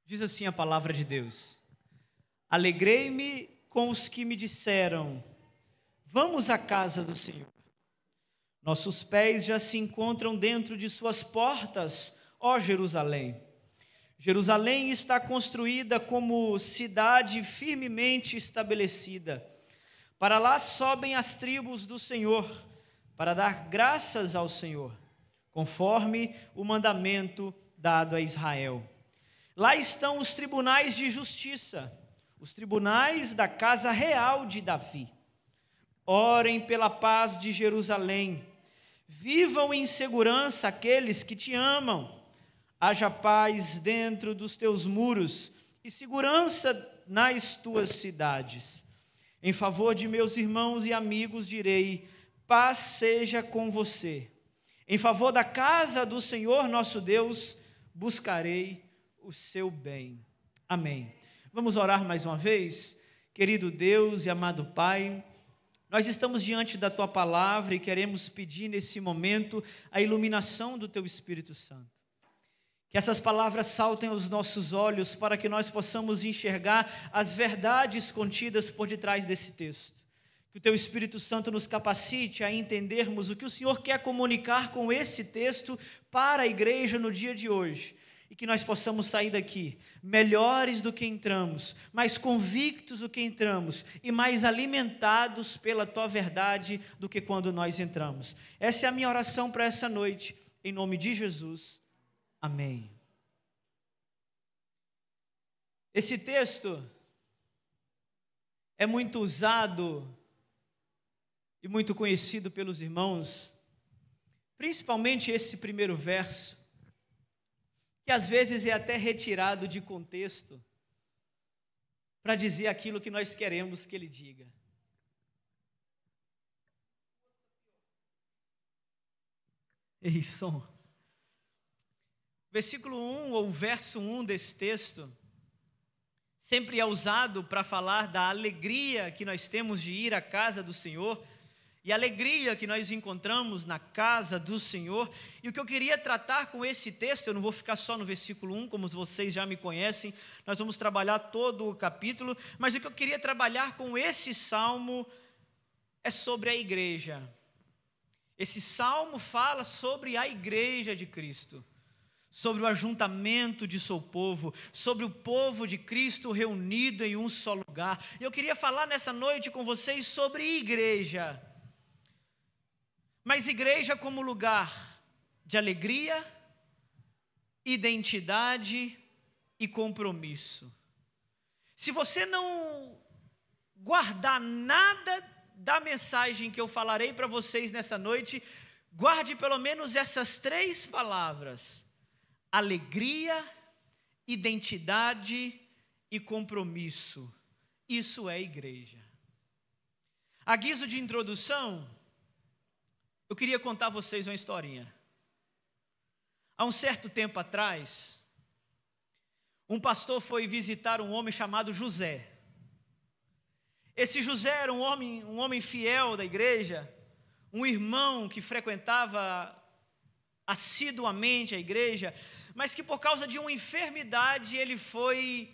Diz assim a palavra de Deus: alegrei-me com os que me disseram, vamos à casa do Senhor. Nossos pés já se encontram dentro de suas portas, ó Jerusalém. Jerusalém está construída como cidade firmemente estabelecida. Para lá sobem as tribos do Senhor, para dar graças ao Senhor, conforme o mandamento dado a Israel. Lá estão os tribunais de justiça, os tribunais da casa real de Davi. Orem pela paz de Jerusalém. Vivam em segurança aqueles que te amam. Haja paz dentro dos teus muros e segurança nas tuas cidades. Em favor de meus irmãos e amigos direi, paz seja com você. Em favor da casa do Senhor nosso Deus, buscarei o seu bem. Amém. Vamos orar mais uma vez? Querido Deus e amado Pai, nós estamos diante da Tua Palavra e queremos pedir nesse momento a iluminação do Teu Espírito Santo. Que essas palavras saltem aos nossos olhos para que nós possamos enxergar as verdades contidas por detrás desse texto. Que o Teu Espírito Santo nos capacite a entendermos o que o Senhor quer comunicar com esse texto para a igreja no dia de hoje. E que nós possamos sair daqui melhores do que entramos, mais convictos do que entramos e mais alimentados pela Tua verdade do que quando nós entramos. Essa é a minha oração para essa noite, em nome de Jesus. Amém. Esse texto é muito usado e muito conhecido pelos irmãos, principalmente esse primeiro verso, que às vezes é até retirado de contexto para dizer aquilo que nós queremos que ele diga. Ei, som. Versículo 1 ou verso 1 desse texto sempre é usado para falar da alegria que nós temos de ir à casa do Senhor e a alegria que nós encontramos na casa do Senhor. E o que eu queria tratar com esse texto, eu não vou ficar só no versículo 1, como vocês já me conhecem, nós vamos trabalhar todo o capítulo, mas o que eu queria trabalhar com esse salmo é sobre a igreja. Esse salmo fala sobre a igreja de Cristo, sobre o ajuntamento de seu povo, sobre o povo de Cristo reunido em um só lugar. E eu queria falar nessa noite com vocês sobre igreja. Mas igreja como lugar de alegria, identidade e compromisso. Se você não guardar nada da mensagem que eu falarei para vocês nessa noite, guarde pelo menos essas 3 palavras: alegria, identidade e compromisso. Isso é igreja. A guisa de introdução, eu queria contar a vocês uma historinha. Há um certo tempo atrás, um pastor foi visitar um homem chamado José. Esse José era um homem fiel da igreja, um irmão que frequentava assiduamente a igreja, mas que por causa de uma enfermidade ele foi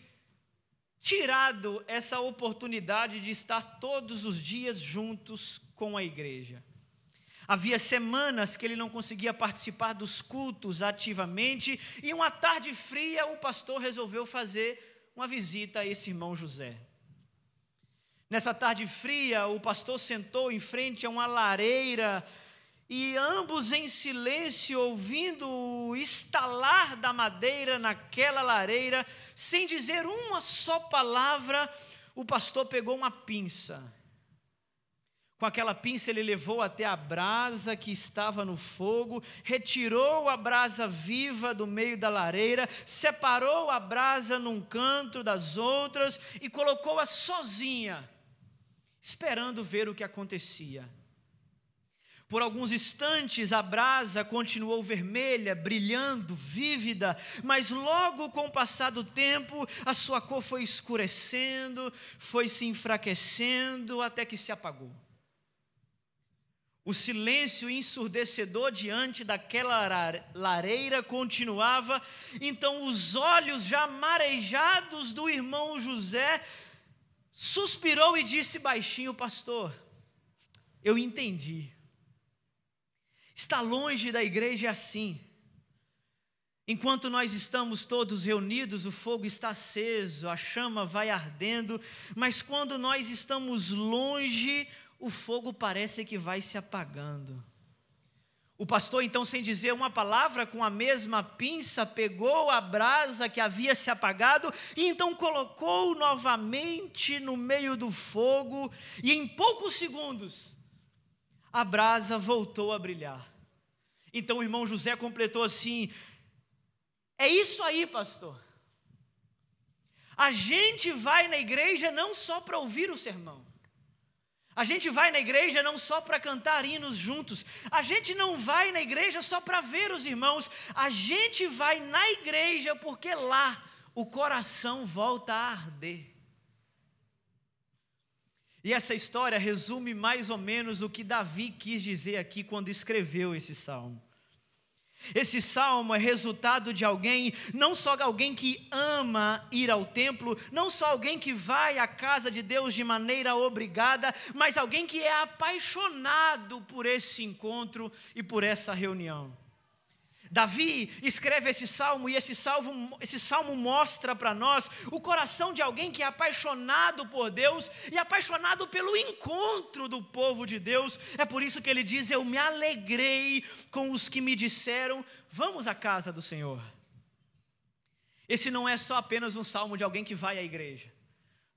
tirado essa oportunidade de estar todos os dias juntos com a igreja. Havia semanas que ele não conseguia participar dos cultos ativamente, e uma tarde fria o pastor resolveu fazer uma visita a esse irmão José. Nessa tarde fria, o pastor sentou em frente a uma lareira, e ambos em silêncio, ouvindo o estalar da madeira naquela lareira, sem dizer uma só palavra, o pastor pegou uma pinça. Com aquela pinça ele levou até a brasa que estava no fogo, retirou a brasa viva do meio da lareira, separou a brasa num canto das outras e colocou-a sozinha, esperando ver o que acontecia. Por alguns instantes a brasa continuou vermelha, brilhando, vívida, mas logo com o passar do tempo a sua cor foi escurecendo, foi se enfraquecendo até que se apagou. O silêncio ensurdecedor diante daquela lareira continuava. Então os olhos já marejados do irmão José suspirou e disse baixinho: pastor, eu entendi. Estar longe da igreja é assim. Enquanto nós estamos todos reunidos, o fogo está aceso, a chama vai ardendo, mas quando nós estamos longe, o fogo parece que vai se apagando. O pastor, então, sem dizer uma palavra, com a mesma pinça, pegou a brasa que havia se apagado e então colocou novamente no meio do fogo, e em poucos segundos a brasa voltou a brilhar. Então o irmão José completou assim: é isso aí, pastor. A gente vai na igreja não só para ouvir o sermão. A gente vai na igreja não só para cantar hinos juntos. A gente não vai na igreja só para ver os irmãos. A gente vai na igreja porque lá o coração volta a arder. E essa história resume mais ou menos o que Davi quis dizer aqui quando escreveu esse salmo. Esse salmo é resultado de alguém, não só alguém que ama ir ao templo, não só alguém que vai à casa de Deus de maneira obrigada, mas alguém que é apaixonado por esse encontro e por essa reunião. Davi escreve esse salmo e esse salmo mostra para nós o coração de alguém que é apaixonado por Deus e apaixonado pelo encontro do povo de Deus. É por isso que ele diz: eu me alegrei com os que me disseram, vamos à casa do Senhor. Esse não é só apenas um salmo de alguém que vai à igreja.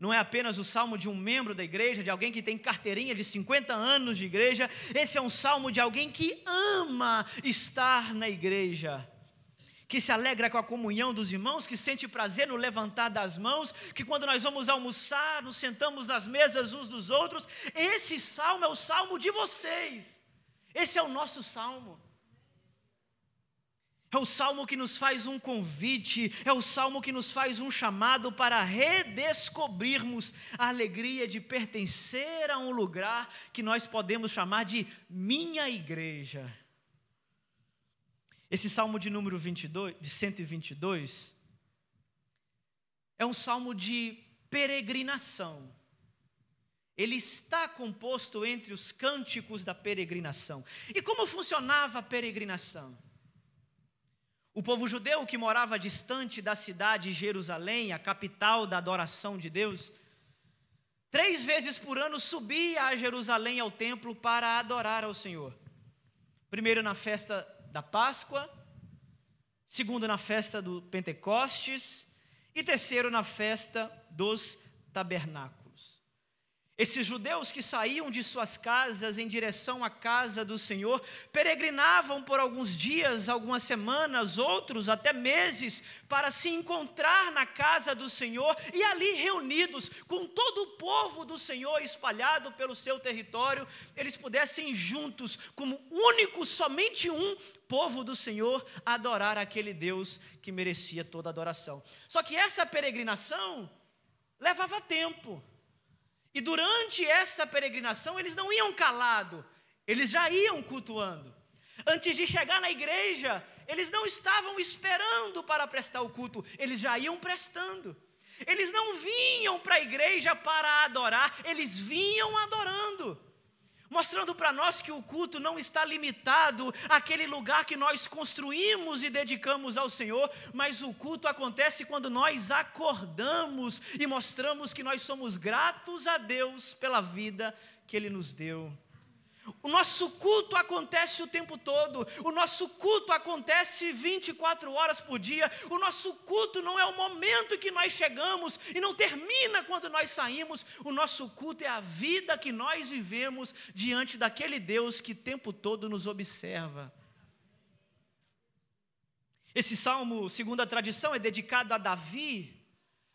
Não é apenas o salmo de um membro da igreja, de alguém que tem carteirinha de 50 anos de igreja. Esse é um salmo de alguém que ama estar na igreja, que se alegra com a comunhão dos irmãos, que sente prazer no levantar das mãos, que quando nós vamos almoçar, nos sentamos nas mesas uns dos outros. Esse salmo é o salmo de vocês. Esse é o nosso salmo. É o salmo que nos faz um convite, é o salmo que nos faz um chamado para redescobrirmos a alegria de pertencer a um lugar que nós podemos chamar de minha igreja. Esse salmo de número 122, é um salmo de peregrinação. Ele está composto entre os cânticos da peregrinação. E como funcionava a peregrinação? O povo judeu que morava distante da cidade de Jerusalém, a capital da adoração de Deus, 3 vezes por ano subia a Jerusalém ao templo para adorar ao Senhor. Primeiro na festa da Páscoa, segundo na festa do Pentecostes e terceiro na festa dos tabernáculos. Esses judeus que saíam de suas casas em direção à casa do Senhor, peregrinavam por alguns dias, algumas semanas, outros até meses, para se encontrar na casa do Senhor e ali reunidos com todo o povo do Senhor espalhado pelo seu território, eles pudessem juntos, como único, somente um povo do Senhor, adorar aquele Deus que merecia toda adoração. Só que essa peregrinação levava tempo. E durante essa peregrinação eles não iam calado, eles já iam cultuando. Antes de chegar na igreja, eles não estavam esperando para prestar o culto, eles já iam prestando. Eles não vinham para a igreja para adorar, eles vinham adorando. Mostrando para nós que o culto não está limitado àquele lugar que nós construímos e dedicamos ao Senhor, mas o culto acontece quando nós acordamos e mostramos que nós somos gratos a Deus pela vida que Ele nos deu. O nosso culto acontece o tempo todo, o nosso culto acontece 24 horas por dia, o nosso culto não é o momento em que nós chegamos e não termina quando nós saímos, o nosso culto é a vida que nós vivemos diante daquele Deus que o tempo todo nos observa. Esse salmo, segundo a tradição, é dedicado a Davi.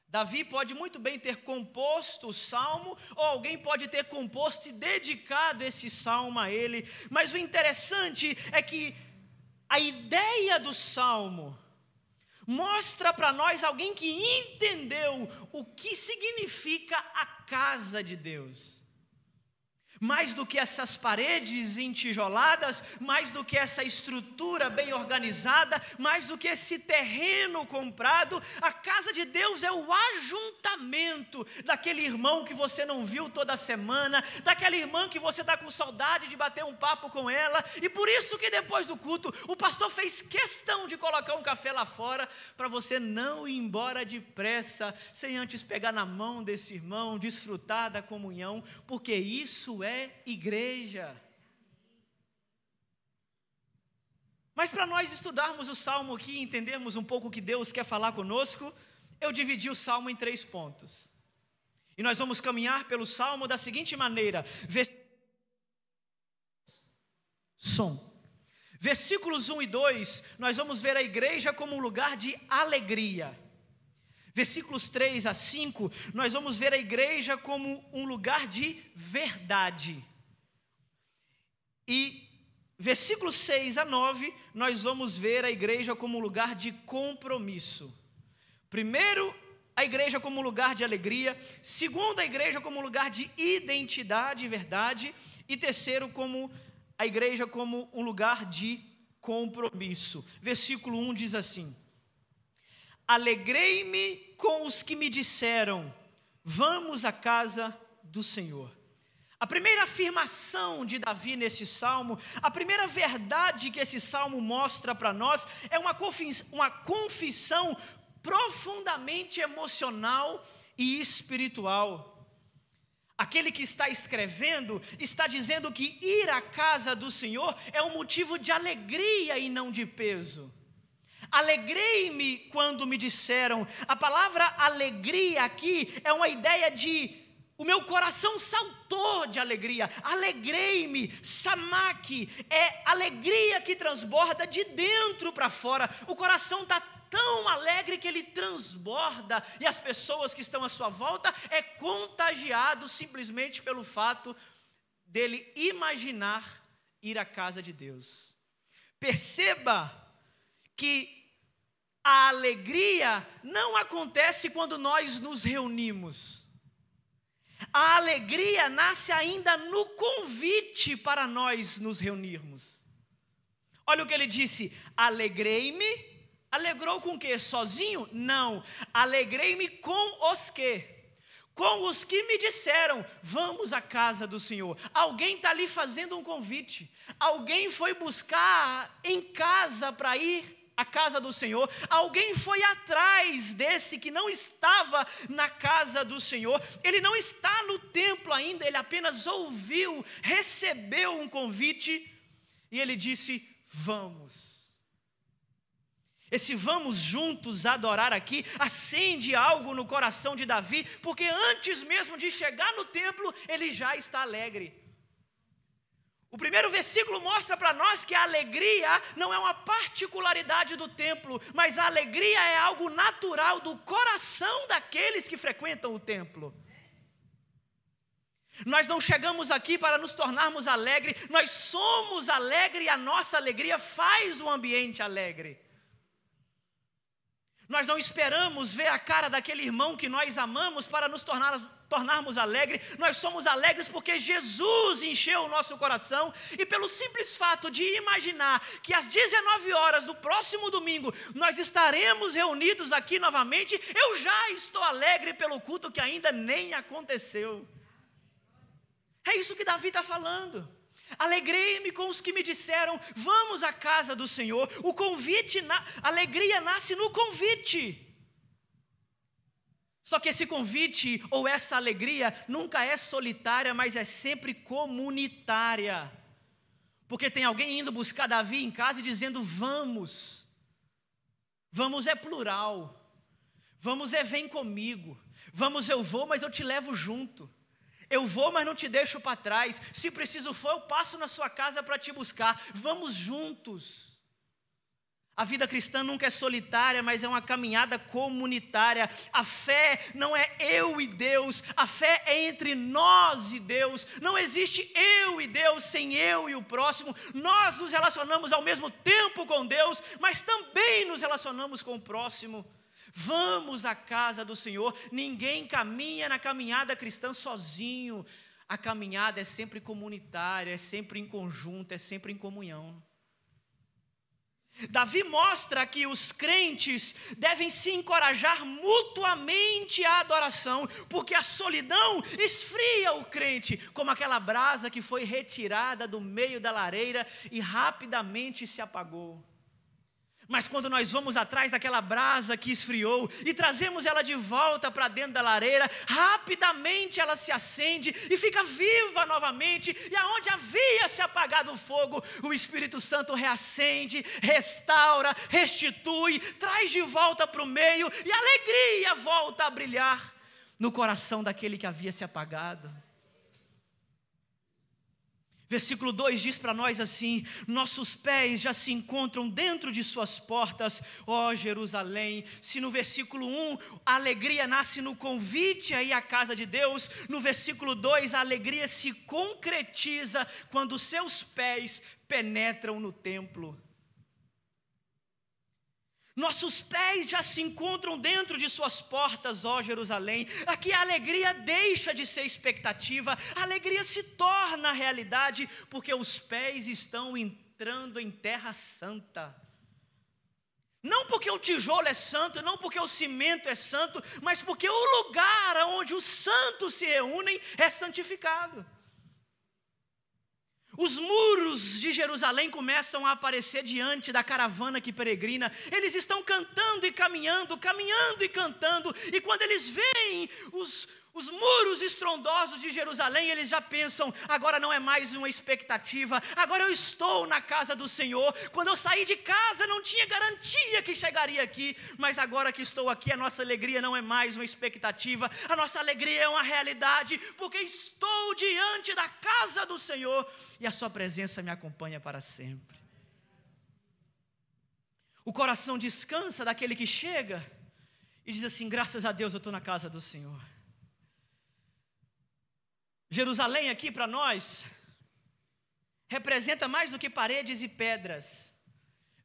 Davi pode muito bem ter composto o salmo, ou alguém pode ter composto e dedicado esse salmo a ele. Mas o interessante é que a ideia do salmo mostra para nós alguém que entendeu o que significa a casa de Deus. Mais do que essas paredes entijoladas, mais do que essa estrutura bem organizada, mais do que esse terreno comprado, a casa de Deus é o ajuntamento daquele irmão que você não viu toda semana, daquela irmã que você está com saudade de bater um papo com ela, e por isso que depois do culto, o pastor fez questão de colocar um café lá fora, para você não ir embora depressa, sem antes pegar na mão desse irmão, desfrutar da comunhão, porque isso é igreja. Mas para nós estudarmos o Salmo aqui e entendermos um pouco o que Deus quer falar conosco, eu dividi o Salmo em 3 pontos. E nós vamos caminhar pelo Salmo da seguinte maneira: Versículos 1 e 2, nós vamos ver a igreja como um lugar de alegria. Versículos 3 a 5, nós vamos ver a igreja como um lugar de verdade. E versículos 6 a 9, nós vamos ver a igreja como um lugar de compromisso. Primeiro, a igreja como um lugar de alegria. Segundo, a igreja como um lugar de identidade e verdade. E terceiro, a igreja como um lugar de compromisso. Versículo 1 diz assim: alegrei-me com os que me disseram, vamos à casa do Senhor. A primeira afirmação de Davi nesse salmo, a primeira verdade que esse salmo mostra para nós, é uma confissão profundamente emocional e espiritual. Aquele que está escrevendo, está dizendo que ir à casa do Senhor é um motivo de alegria e não de peso. Alegrei-me quando me disseram. A palavra alegria aqui é uma ideia de o meu coração saltou de alegria. Alegrei-me, samak, é alegria que transborda de dentro para fora. O coração está tão alegre que ele transborda, e as pessoas que estão à sua volta é contagiado simplesmente pelo fato dele imaginar ir à casa de Deus. Perceba que a alegria não acontece quando nós nos reunimos. A alegria nasce ainda no convite para nós nos reunirmos. Olha o que ele disse: alegrei-me. Alegrou com o quê? Sozinho? Não. Alegrei-me com os quê? Com os que me disseram, vamos à casa do Senhor. Alguém está ali fazendo um convite. Alguém foi buscar em casa para ir à casa do Senhor. Alguém foi atrás desse que não estava na casa do Senhor. Ele não está no templo ainda, ele apenas ouviu, recebeu um convite e ele disse, vamos. Esse vamos juntos adorar aqui acende algo no coração de Davi, porque antes mesmo de chegar no templo, ele já está alegre. O primeiro versículo mostra para nós que a alegria não é uma particularidade do templo, mas a alegria é algo natural do coração daqueles que frequentam o templo. Nós não chegamos aqui para nos tornarmos alegres, nós somos alegres e a nossa alegria faz o ambiente alegre. Nós não esperamos ver a cara daquele irmão que nós amamos para nos tornarmos alegres. Nós somos alegres porque Jesus encheu o nosso coração. E pelo simples fato de imaginar que às 19 horas do próximo domingo nós estaremos reunidos aqui novamente, eu já estou alegre pelo culto que ainda nem aconteceu. É isso que Davi está falando. Alegrei-me com os que me disseram, vamos à casa do Senhor. O convite, a alegria nasce no convite. Só que esse convite ou essa alegria nunca é solitária, mas é sempre comunitária. Porque tem alguém indo buscar Davi em casa e dizendo, vamos. Vamos é plural. Vamos é vem comigo. Vamos eu vou, mas eu te levo junto. Eu vou, mas não te deixo para trás. Se preciso for, eu passo na sua casa para te buscar. Vamos juntos. A vida cristã nunca é solitária, mas é uma caminhada comunitária. A fé não é eu e Deus. A fé é entre nós e Deus. Não existe eu e Deus sem eu e o próximo. Nós nos relacionamos ao mesmo tempo com Deus, mas também nos relacionamos com o próximo. Vamos à casa do Senhor. Ninguém caminha na caminhada cristã sozinho. A caminhada é sempre comunitária, é sempre em conjunto, é sempre em comunhão. Davi mostra que os crentes devem se encorajar mutuamente à adoração, porque a solidão esfria o crente, como aquela brasa que foi retirada do meio da lareira e rapidamente se apagou. Mas quando nós vamos atrás daquela brasa que esfriou e trazemos ela de volta para dentro da lareira, rapidamente ela se acende e fica viva novamente, e aonde havia se apagado o fogo, o Espírito Santo reacende, restaura, restitui, traz de volta para o meio, e a alegria volta a brilhar no coração daquele que havia se apagado. Versículo 2 diz para nós assim: nossos pés já se encontram dentro de suas portas, ó Jerusalém. Se no versículo 1 a alegria nasce no convite a ir à casa de Deus, no versículo 2 a alegria se concretiza quando seus pés penetram no templo. Nossos pés já se encontram dentro de suas portas, ó Jerusalém. Aqui a alegria deixa de ser expectativa, a alegria se torna realidade, porque os pés estão entrando em terra santa. Não porque o tijolo é santo, não porque o cimento é santo, mas porque o lugar onde os santos se reúnem é santificado. Os muros de Jerusalém começam a aparecer diante da caravana que peregrina. Eles estão cantando e caminhando, caminhando e cantando. E quando eles veem os muros estrondosos de Jerusalém, eles já pensam: agora não é mais uma expectativa, agora eu estou na casa do Senhor. Quando eu saí de casa não tinha garantia que chegaria aqui, mas agora que estou aqui, a nossa alegria não é mais uma expectativa, a nossa alegria é uma realidade, porque estou diante da casa do Senhor e a sua presença me acompanha para sempre. O coração descansa daquele que chega e diz assim: graças a Deus eu estou na casa do Senhor. Jerusalém aqui para nós representa mais do que paredes e pedras.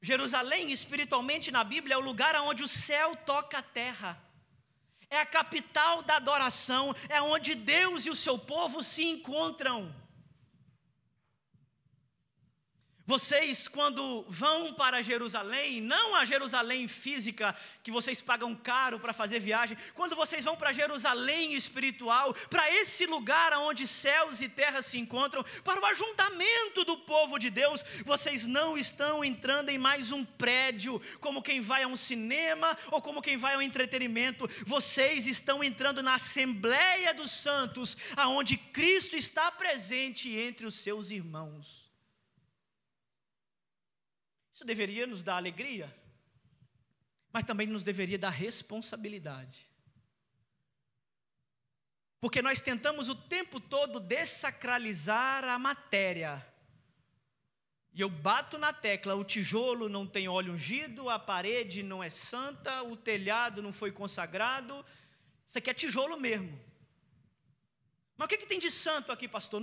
Jerusalém espiritualmente na Bíblia é o lugar onde o céu toca a terra. É a capital da adoração, é onde Deus e o seu povo se encontram. Vocês, quando vão para Jerusalém, não a Jerusalém física, que vocês pagam caro para fazer viagem, quando vocês vão para Jerusalém espiritual, para esse lugar onde céus e terra se encontram, para o ajuntamento do povo de Deus, vocês não estão entrando em mais um prédio, como quem vai a um cinema ou como quem vai ao entretenimento. Vocês estão entrando na Assembleia dos Santos, aonde Cristo está presente entre os seus irmãos. Isso deveria nos dar alegria, mas também nos deveria dar responsabilidade. Porque nós tentamos o tempo todo dessacralizar a matéria. E eu bato na tecla: o tijolo não tem óleo ungido, a parede não é santa, o telhado não foi consagrado. Isso aqui é tijolo mesmo. Mas o que tem de santo aqui, pastor?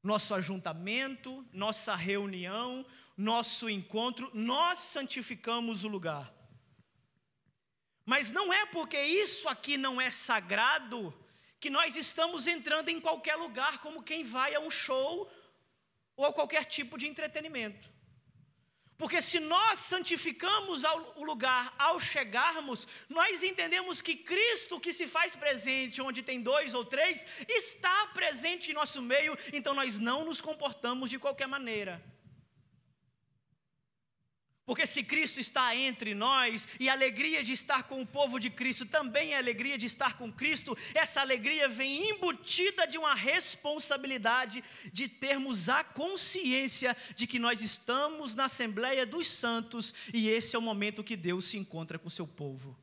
Nosso ajuntamento, nossa reunião, nosso encontro, nós santificamos o lugar. Mas não é porque isso aqui não é sagrado que nós estamos entrando em qualquer lugar como quem vai a um show ou a qualquer tipo de entretenimento. Porque se nós santificamos o lugar ao chegarmos, nós entendemos que Cristo, que se faz presente onde tem 2 ou 3, está presente em nosso meio, então nós não nos comportamos de qualquer maneira. Porque se Cristo está entre nós, e a alegria de estar com o povo de Cristo também é a alegria de estar com Cristo, essa alegria vem embutida de uma responsabilidade de termos a consciência de que nós estamos na Assembleia dos Santos, e esse é o momento que Deus se encontra com o seu povo.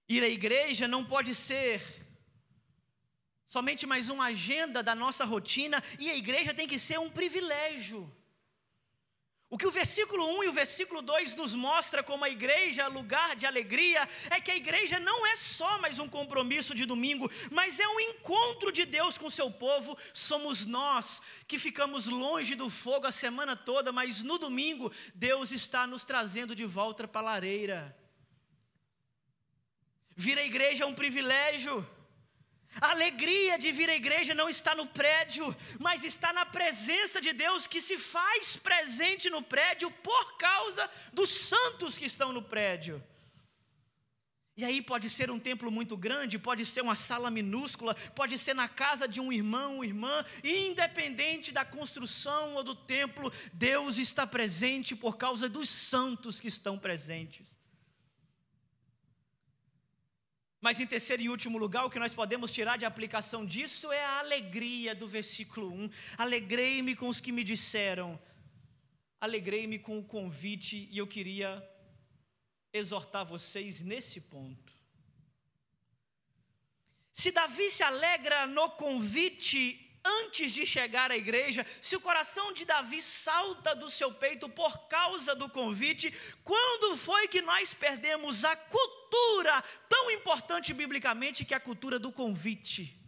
Ir à igreja não pode ser somente mais uma agenda da nossa rotina, e a igreja tem que ser um privilégio. O que o versículo 1 e o versículo 2 nos mostra como a igreja, lugar de alegria, é que a igreja não é só mais um compromisso de domingo, mas é um encontro de Deus com o seu povo. Somos nós que ficamos longe do fogo a semana toda, mas no domingo Deus está nos trazendo de volta para a lareira. Vir à igreja é um privilégio. A alegria de vir à igreja não está no prédio, mas está na presença de Deus que se faz presente no prédio por causa dos santos que estão no prédio. E aí pode ser um templo muito grande, pode ser uma sala minúscula, pode ser na casa de um irmão ou irmã, independente da construção ou do templo, Deus está presente por causa dos santos que estão presentes. Mas em terceiro e último lugar, o que nós podemos tirar de aplicação disso é a alegria do versículo 1. Alegrei-me com os que me disseram, alegrei-me com o convite, e eu queria exortar vocês nesse ponto. Se Davi se alegra no convite antes de chegar à igreja, se o coração de Davi salta do seu peito por causa do convite, quando foi que nós perdemos a cultura tão importante biblicamente, que é a cultura do convite?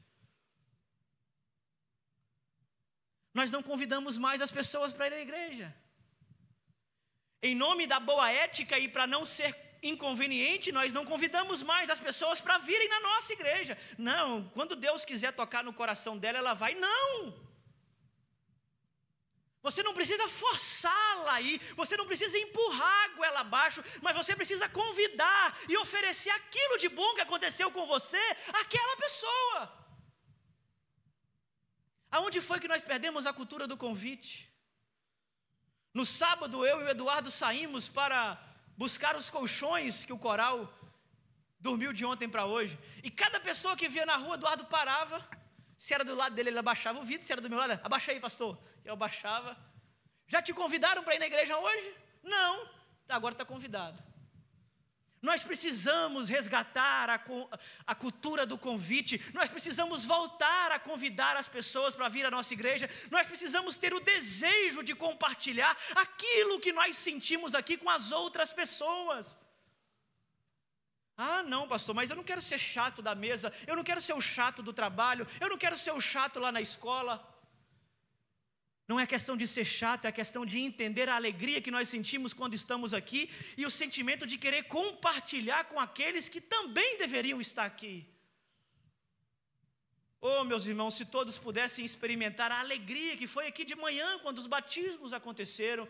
Nós não convidamos mais as pessoas para ir à igreja. Em nome da boa ética e para não ser inconveniente, nós não convidamos mais as pessoas para virem na nossa igreja. Não, quando Deus quiser tocar no coração dela, ela vai. Não! Você não precisa forçá-la aí, você não precisa empurrar a goela abaixo, mas você precisa convidar e oferecer aquilo de bom que aconteceu com você àquela pessoa. Aonde foi que nós perdemos a cultura do convite? No sábado, eu e o Eduardo saímos para buscar os colchões que o coral dormiu de ontem para hoje. E cada pessoa que via na rua, Eduardo parava. Se era do lado dele, ele abaixava o vidro. Se era do meu lado, abaixa aí, pastor. Eu abaixava. Já te convidaram para ir na igreja hoje? Não. Agora está convidado. Nós precisamos resgatar a cultura do convite. Nós precisamos voltar a convidar as pessoas para vir à nossa igreja. Nós precisamos ter o desejo de compartilhar aquilo que nós sentimos aqui com as outras pessoas. Ah, não, pastor, mas eu não quero ser chato da mesa. Eu não quero ser o chato do trabalho. Eu não quero ser o chato lá na escola. Não é questão de ser chato, é questão de entender a alegria que nós sentimos quando estamos aqui e o sentimento de querer compartilhar com aqueles que também deveriam estar aqui. Oh, meus irmãos, se todos pudessem experimentar a alegria que foi aqui de manhã, quando os batismos aconteceram,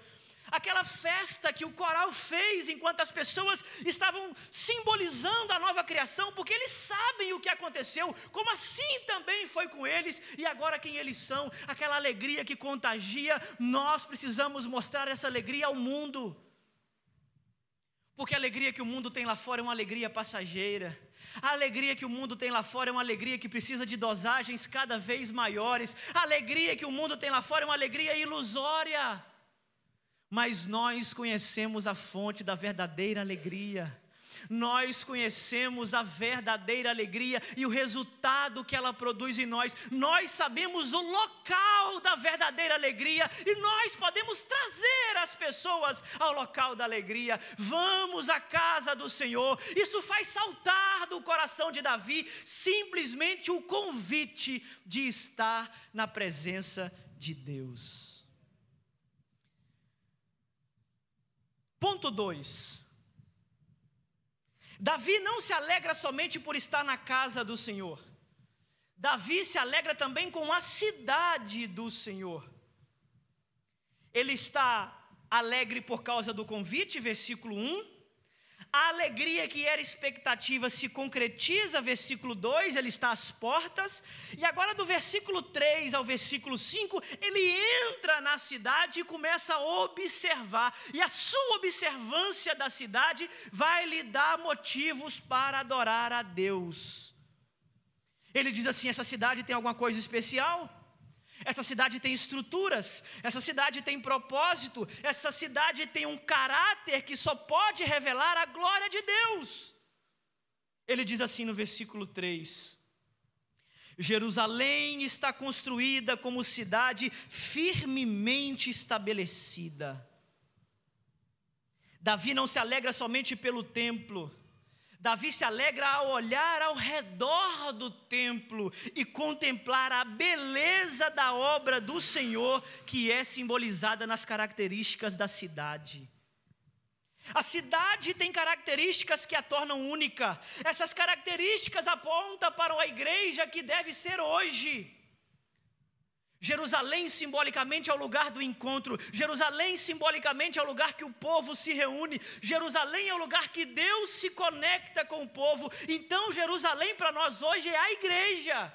aquela festa que o coral fez enquanto as pessoas estavam simbolizando a nova criação, porque eles sabem o que aconteceu, como assim também foi com eles, e agora quem eles são, aquela alegria que contagia. Nós precisamos mostrar essa alegria ao mundo, porque a alegria que o mundo tem lá fora é uma alegria passageira. A alegria que o mundo tem lá fora é uma alegria que precisa de dosagens cada vez maiores. A alegria que o mundo tem lá fora é uma alegria ilusória. Mas nós conhecemos a fonte da verdadeira alegria. Nós conhecemos a verdadeira alegria e o resultado que ela produz em nós. Nós sabemos o local da verdadeira alegria e nós podemos trazer as pessoas ao local da alegria. Vamos à casa do Senhor. Isso faz saltar do coração de Davi simplesmente o convite de estar na presença de Deus. Ponto 2. Davi não se alegra somente por estar na casa do Senhor. Davi se alegra também com a cidade do Senhor. Ele está alegre por causa do convite, versículo 1. A alegria que era expectativa se concretiza, versículo 2, ele está às portas. E agora do versículo 3 ao versículo 5, ele entra na cidade e começa a observar. E a sua observância da cidade vai lhe dar motivos para adorar a Deus. Ele diz assim: essa cidade tem alguma coisa especial? Essa cidade tem estruturas, essa cidade tem propósito, essa cidade tem um caráter que só pode revelar a glória de Deus. Ele diz assim no versículo 3: Jerusalém está construída como cidade firmemente estabelecida. Davi não se alegra somente pelo templo. Davi se alegra ao olhar ao redor do templo e contemplar a beleza da obra do Senhor, que é simbolizada nas características da cidade. A cidade tem características que a tornam única. Essas características apontam para a igreja que deve ser hoje. Jerusalém simbolicamente é o lugar do encontro. Jerusalém simbolicamente é o lugar que o povo se reúne. Jerusalém é o lugar que Deus se conecta com o povo. Então Jerusalém para nós hoje é a igreja.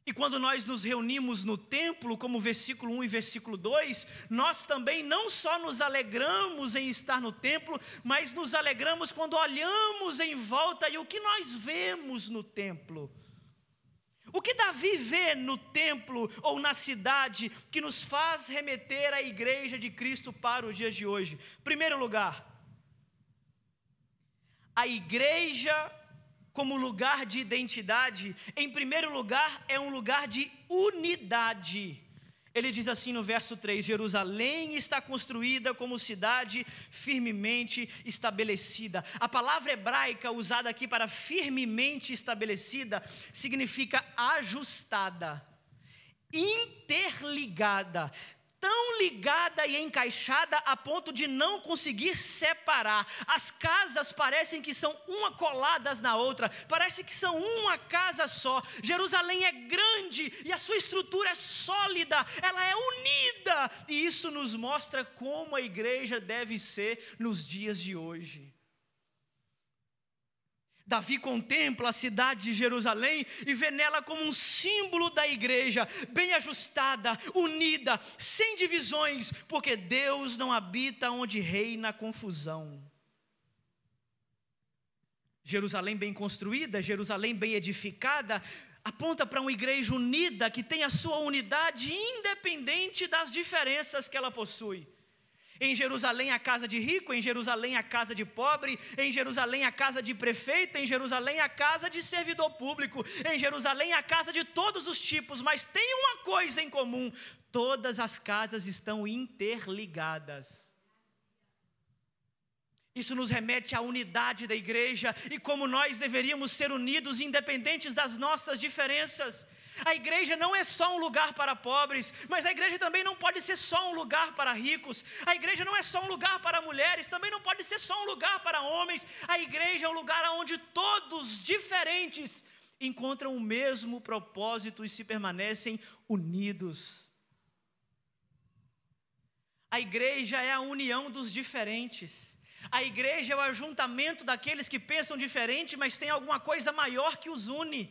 E quando nós nos reunimos no templo, como versículo 1 e versículo 2, nós também não só nos alegramos em estar no templo, mas nos alegramos quando olhamos em volta e o que nós vemos no templo. O que Davi vê no templo ou na cidade que nos faz remeter à igreja de Cristo para os dias de hoje? Primeiro lugar, a igreja como lugar de identidade, em primeiro lugar, é um lugar de unidade. Ele diz assim no verso 3, Jerusalém está construída como cidade firmemente estabelecida. A palavra hebraica usada aqui para firmemente estabelecida significa ajustada, interligada, tão ligada e encaixada a ponto de não conseguir separar. As casas parecem que são uma coladas na outra, parece que são uma casa só. Jerusalém é grande e a sua estrutura é sólida, ela é unida, e isso nos mostra como a igreja deve ser nos dias de hoje. Davi contempla a cidade de Jerusalém e vê nela como um símbolo da igreja, bem ajustada, unida, sem divisões, porque Deus não habita onde reina a confusão. Jerusalém bem construída, Jerusalém bem edificada, aponta para uma igreja unida, que tem a sua unidade independente das diferenças que ela possui. Em Jerusalém a casa de rico, em Jerusalém a casa de pobre, em Jerusalém a casa de prefeito, em Jerusalém a casa de servidor público, em Jerusalém a casa de todos os tipos, mas tem uma coisa em comum: todas as casas estão interligadas. Isso nos remete à unidade da igreja e como nós deveríamos ser unidos independentes das nossas diferenças. A igreja não é só um lugar para pobres, mas a igreja também não pode ser só um lugar para ricos. A igreja não é só um lugar para mulheres, também não pode ser só um lugar para homens. A igreja é um lugar onde todos diferentes encontram o mesmo propósito e se permanecem unidos. A igreja é a união dos diferentes. A igreja é o ajuntamento daqueles que pensam diferente, mas tem alguma coisa maior que os une.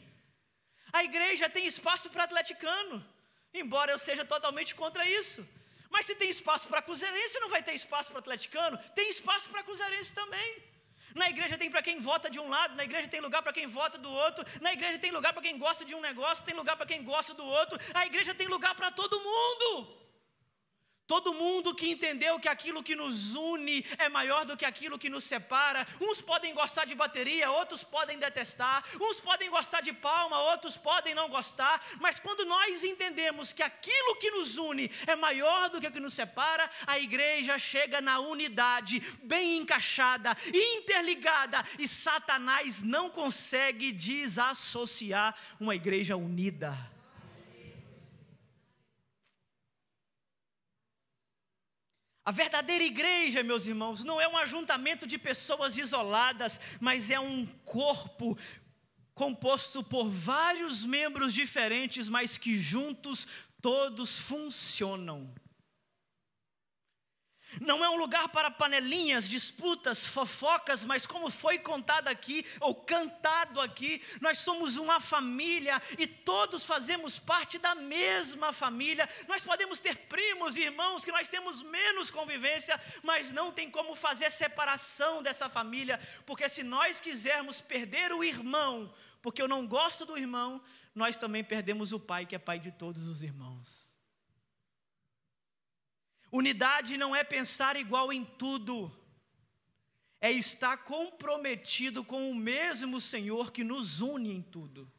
A igreja tem espaço para atleticano, embora eu seja totalmente contra isso. Mas se tem espaço para cruzeirense, não vai ter espaço para atleticano? Tem espaço para cruzeirense também. Na igreja tem para quem vota de um lado, na igreja tem lugar para quem vota do outro, na igreja tem lugar para quem gosta de um negócio, tem lugar para quem gosta do outro. A igreja tem lugar para todo mundo. Todo mundo que entendeu que aquilo que nos une é maior do que aquilo que nos separa. Uns podem gostar de bateria, outros podem detestar. Uns podem gostar de palma, outros podem não gostar. Mas quando nós entendemos que aquilo que nos une é maior do que o que nos separa, a igreja chega na unidade, bem encaixada, interligada. E Satanás não consegue desassociar uma igreja unida. A verdadeira igreja, meus irmãos, não é um ajuntamento de pessoas isoladas, mas é um corpo composto por vários membros diferentes, mas que juntos todos funcionam. Não é um lugar para panelinhas, disputas, fofocas, mas como foi contado aqui, ou cantado aqui, nós somos uma família e todos fazemos parte da mesma família. Nós podemos ter primos e irmãos que nós temos menos convivência, mas não tem como fazer separação dessa família, porque se nós quisermos perder o irmão, porque eu não gosto do irmão, nós também perdemos o pai, que é pai de todos os irmãos. Unidade não é pensar igual em tudo, é estar comprometido com o mesmo Senhor que nos une em tudo.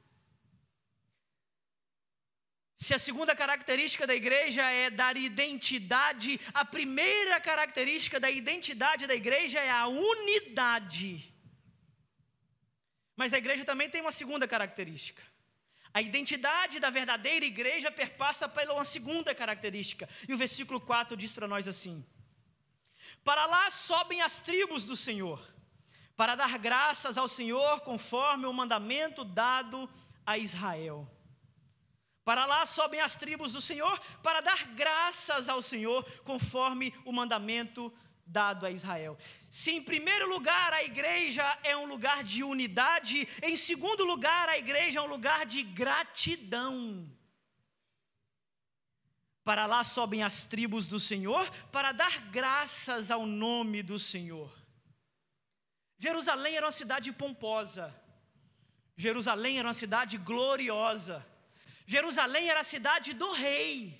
Se a segunda característica da igreja é dar identidade, a primeira característica da identidade da igreja é a unidade. Mas a igreja também tem uma segunda característica. A identidade da verdadeira igreja perpassa pela uma segunda característica. E o versículo 4 diz para nós assim: Para lá sobem as tribos do Senhor, para dar graças ao Senhor conforme o mandamento dado a Israel. Para lá sobem as tribos do Senhor, para dar graças ao Senhor conforme o mandamento dado a Israel. Se em primeiro lugar a igreja é um lugar de unidade, em segundo lugar a igreja é um lugar de gratidão. Para lá sobem as tribos do Senhor, para dar graças ao nome do Senhor. Jerusalém era uma cidade pomposa. Jerusalém era uma cidade gloriosa. Jerusalém era a cidade do rei.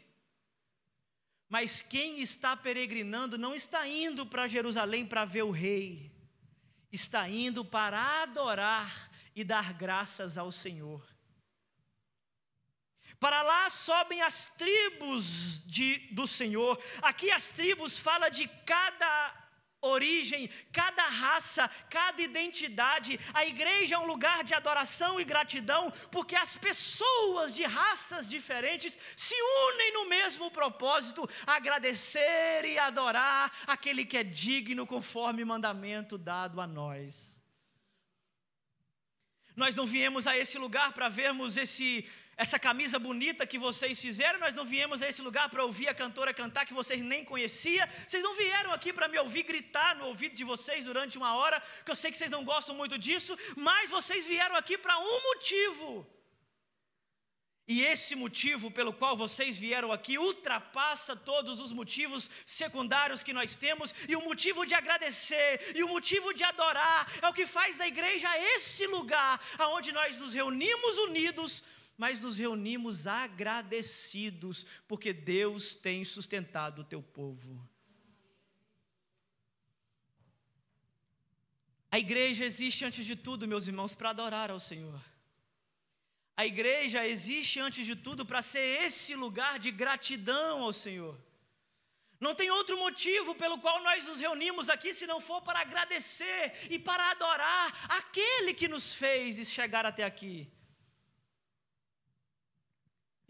Mas quem está peregrinando não está indo para Jerusalém para ver o rei. Está indo para adorar e dar graças ao Senhor. Para lá sobem as tribos do Senhor. Aqui as tribos fala de cada origem, cada raça, cada identidade. A igreja é um lugar de adoração e gratidão, porque as pessoas de raças diferentes se unem no mesmo propósito, agradecer e adorar aquele que é digno conforme mandamento dado a nós. Nós não viemos a esse lugar para vermos essa camisa bonita que vocês fizeram. Nós não viemos a esse lugar para ouvir a cantora cantar que vocês nem conheciam. Vocês não vieram aqui para me ouvir gritar no ouvido de vocês durante uma hora, que eu sei que vocês não gostam muito disso, mas vocês vieram aqui para um motivo. E esse motivo pelo qual vocês vieram aqui ultrapassa todos os motivos secundários que nós temos, e o motivo de agradecer, e o motivo de adorar, é o que faz da igreja esse lugar, onde nós nos reunimos unidos, mas nos reunimos agradecidos, porque Deus tem sustentado o teu povo. A igreja existe antes de tudo, meus irmãos, para adorar ao Senhor. A igreja existe antes de tudo para ser esse lugar de gratidão ao Senhor. Não tem outro motivo pelo qual nós nos reunimos aqui, se não for para agradecer e para adorar aquele que nos fez chegar até aqui.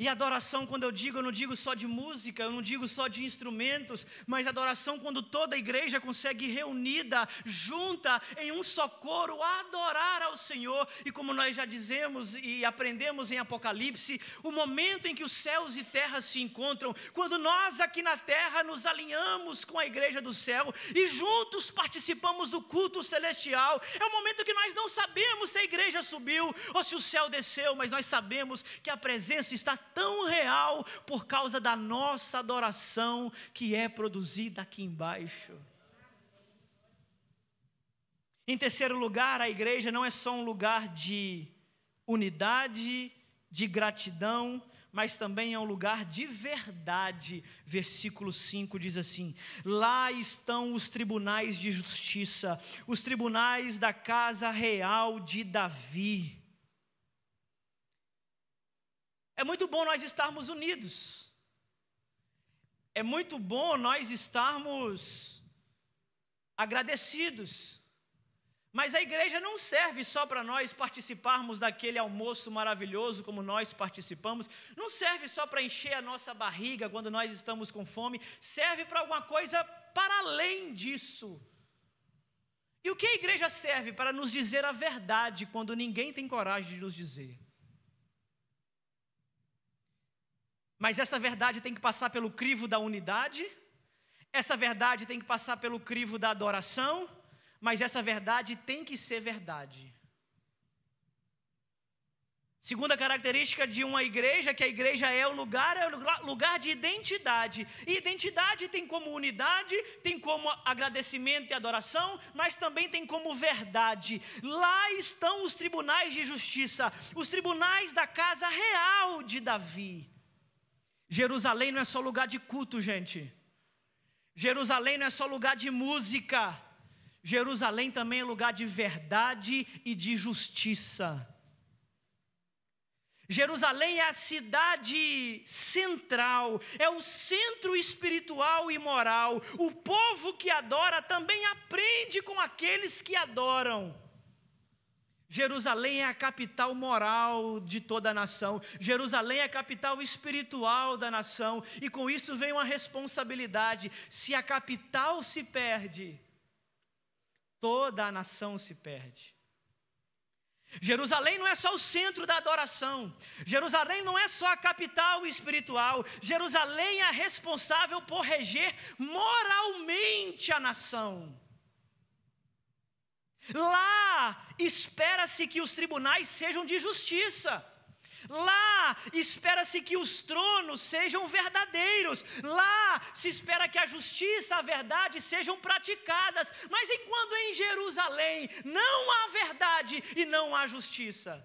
E adoração, quando eu não digo só de música, eu não digo só de instrumentos, mas adoração quando toda a igreja consegue reunida, junta, em um só coro, adorar ao Senhor. E como nós já dizemos e aprendemos em Apocalipse, o momento em que os céus e terra se encontram, quando nós aqui na terra nos alinhamos com a igreja do céu e juntos participamos do culto celestial, é o momento que nós não sabemos se a igreja subiu ou se o céu desceu, mas nós sabemos que a presença está tão real por causa da nossa adoração que é produzida aqui embaixo. Em terceiro lugar, a igreja não é só um lugar de unidade, de gratidão, mas também é um lugar de verdade. Versículo 5 diz assim: lá estão os tribunais de justiça, os tribunais da casa real de Davi. É muito bom nós estarmos unidos. É muito bom nós estarmos agradecidos. Mas a igreja não serve só para nós participarmos daquele almoço maravilhoso como nós participamos. Não serve só para encher a nossa barriga quando nós estamos com fome. Serve para alguma coisa para além disso. E o que a igreja serve? Para nos dizer a verdade quando ninguém tem coragem de nos dizer. Mas essa verdade tem que passar pelo crivo da unidade, essa verdade tem que passar pelo crivo da adoração, mas essa verdade tem que ser verdade. Segunda característica de uma igreja, que a igreja é o lugar de identidade. E identidade tem como unidade, tem como agradecimento e adoração, mas também tem como verdade. Lá estão os tribunais de justiça, os tribunais da casa real de Davi. Jerusalém não é só lugar de culto, gente. Jerusalém não é só lugar de música. Jerusalém também é lugar de verdade e de justiça. Jerusalém é a cidade central, é o centro espiritual e moral. O povo que adora também aprende com aqueles que adoram. Jerusalém é a capital moral de toda a nação. Jerusalém é a capital espiritual da nação. E com isso vem uma responsabilidade. Se a capital se perde, toda a nação se perde. Jerusalém não é só o centro da adoração. Jerusalém não é só a capital espiritual. Jerusalém é responsável por reger moralmente a nação. Lá espera-se que os tribunais sejam de justiça. Lá espera-se que os tronos sejam verdadeiros. Lá se espera que a justiça, a verdade sejam praticadas. Mas enquanto em Jerusalém não há verdade e não há justiça,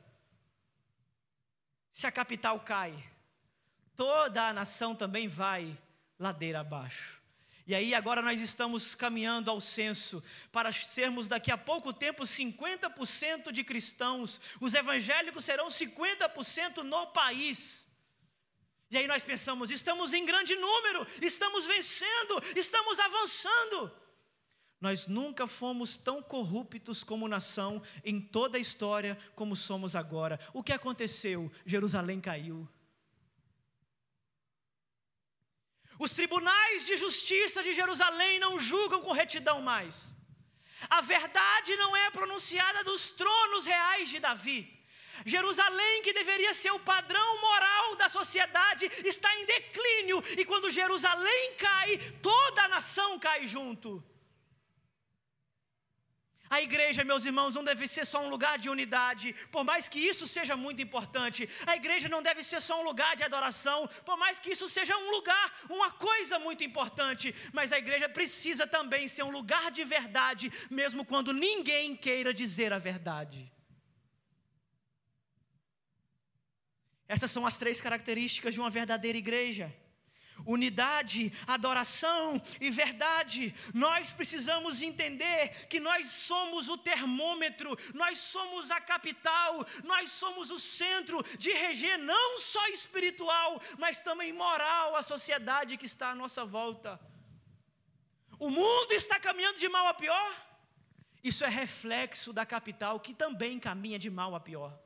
se a capital cai, toda a nação também vai ladeira abaixo. E aí agora nós estamos caminhando ao censo, para sermos daqui a pouco tempo 50% de cristãos, os evangélicos serão 50% no país. E aí nós pensamos, estamos em grande número, estamos vencendo, estamos avançando. Nós nunca fomos tão corruptos como nação em toda a história como somos agora. O que aconteceu? Jerusalém caiu. Os tribunais de justiça de Jerusalém não julgam com retidão mais. A verdade não é pronunciada dos tronos reais de Davi. Jerusalém, que deveria ser o padrão moral da sociedade, está em declínio. E quando Jerusalém cai, toda a nação cai junto. A igreja, meus irmãos, não deve ser só um lugar de unidade, por mais que isso seja muito importante. A igreja não deve ser só um lugar de adoração, por mais que isso seja um lugar, uma coisa muito importante. Mas a igreja precisa também ser um lugar de verdade, mesmo quando ninguém queira dizer a verdade. Essas são as 3 características de uma verdadeira igreja: unidade, adoração e verdade. Nós precisamos entender que nós somos o termômetro, nós somos a capital, nós somos o centro de reger não só espiritual, mas também moral a sociedade que está à nossa volta. O mundo está caminhando de mal a pior. Isso é reflexo da capital, que também caminha de mal a pior.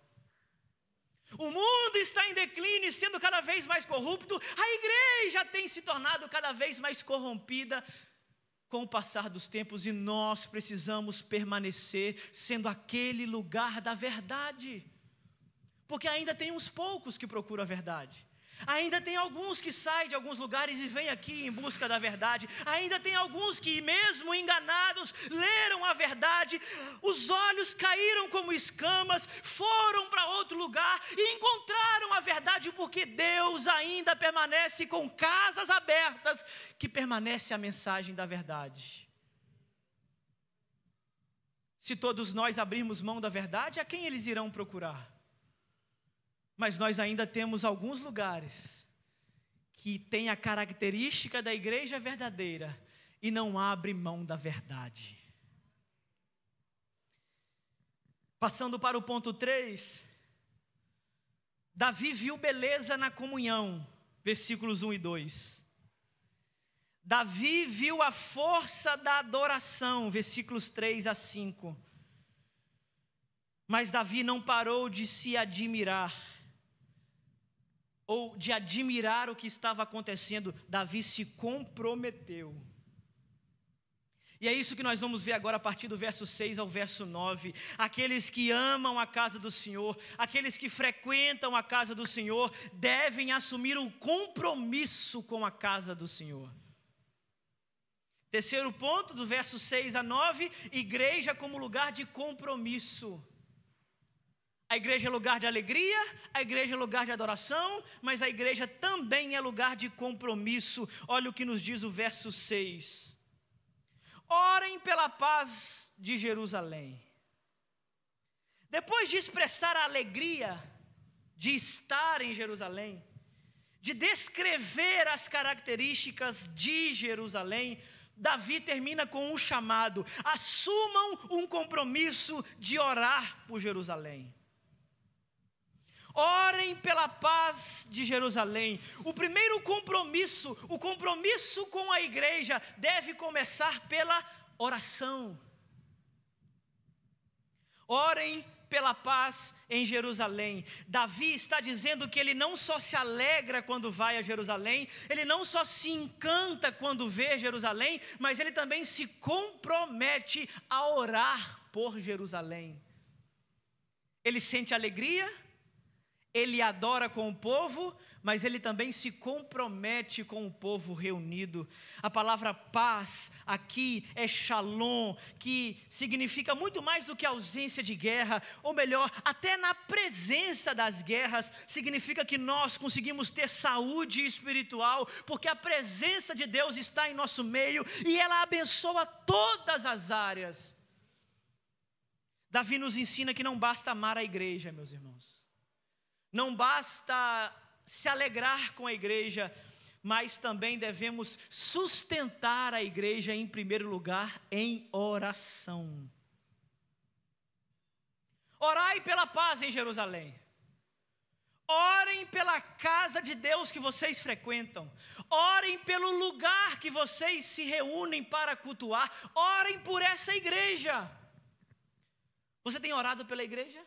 O mundo está em declínio, sendo cada vez mais corrupto. A igreja tem se tornado cada vez mais corrompida com o passar dos tempos. E nós precisamos permanecer sendo aquele lugar da verdade. Porque ainda tem uns poucos que procuram a verdade. Ainda tem alguns que saem de alguns lugares e vêm aqui em busca da verdade. Ainda tem alguns que, mesmo enganados, leram a verdade, os olhos caíram como escamas, foram para outro lugar e encontraram a verdade, porque Deus ainda permanece com casas abertas, que permanece a mensagem da verdade. Se todos nós abrirmos mão da verdade, a quem eles irão procurar? Mas nós ainda temos alguns lugares que têm a característica da igreja verdadeira e não abre mão da verdade. Passando para o ponto 3, Davi viu beleza na comunhão, versículos 1 e 2. Davi viu a força da adoração, versículos 3 a 5. Mas Davi não parou de se admirar, ou de admirar o que estava acontecendo. Davi se comprometeu. E é isso que nós vamos ver agora a partir do verso 6 ao verso 9. Aqueles que amam a casa do Senhor, aqueles que frequentam a casa do Senhor, devem assumir um compromisso com a casa do Senhor. Terceiro ponto, do verso 6 a 9, igreja como lugar de compromisso. A igreja é lugar de alegria, a igreja é lugar de adoração, mas a igreja também é lugar de compromisso. Olha o que nos diz o verso 6. Orem pela paz de Jerusalém. Depois de expressar a alegria de estar em Jerusalém, de descrever as características de Jerusalém, Davi termina com um chamado: assumam um compromisso de orar por Jerusalém. Orem pela paz de Jerusalém. O primeiro compromisso, o compromisso com a igreja, deve começar pela oração. Orem pela paz em Jerusalém. Davi está dizendo que ele não só se alegra quando vai a Jerusalém, ele não só se encanta quando vê Jerusalém, mas ele também se compromete a orar por Jerusalém. Ele sente alegria, ele adora com o povo, mas ele também se compromete com o povo reunido. A palavra paz aqui é shalom, que significa muito mais do que ausência de guerra, ou melhor, até na presença das guerras, significa que nós conseguimos ter saúde espiritual, porque a presença de Deus está em nosso meio e ela abençoa todas as áreas. Davi nos ensina que não basta amar a igreja, meus irmãos. Não basta se alegrar com a igreja, mas também devemos sustentar a igreja em primeiro lugar em oração. Orai pela paz em Jerusalém. Orem pela casa de Deus que vocês frequentam. Orem pelo lugar que vocês se reúnem para cultuar. Orem por essa igreja. Você tem orado pela igreja?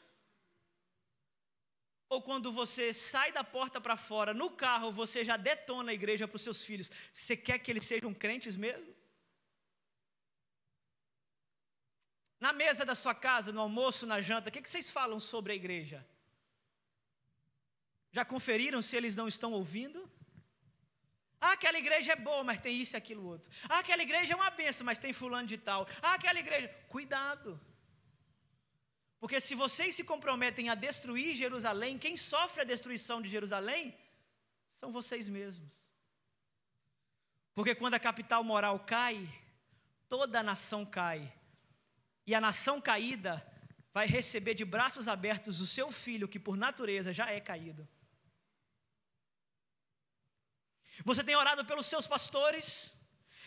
Ou quando você sai da porta para fora, no carro, você já detona a igreja para os seus filhos. Você quer que eles sejam crentes mesmo? Na mesa da sua casa, no almoço, na janta, o que vocês falam sobre a igreja? Já conferiram se eles não estão ouvindo? Ah, aquela igreja é boa, mas tem isso e aquilo outro. Ah, aquela igreja é uma bênção, mas tem fulano de tal. Ah, aquela igreja... Cuidado. Porque se vocês se comprometem a destruir Jerusalém, quem sofre a destruição de Jerusalém são vocês mesmos. Porque quando a capital moral cai, toda a nação cai. E a nação caída vai receber de braços abertos o seu filho, que por natureza já é caído. Você tem orado pelos seus pastores?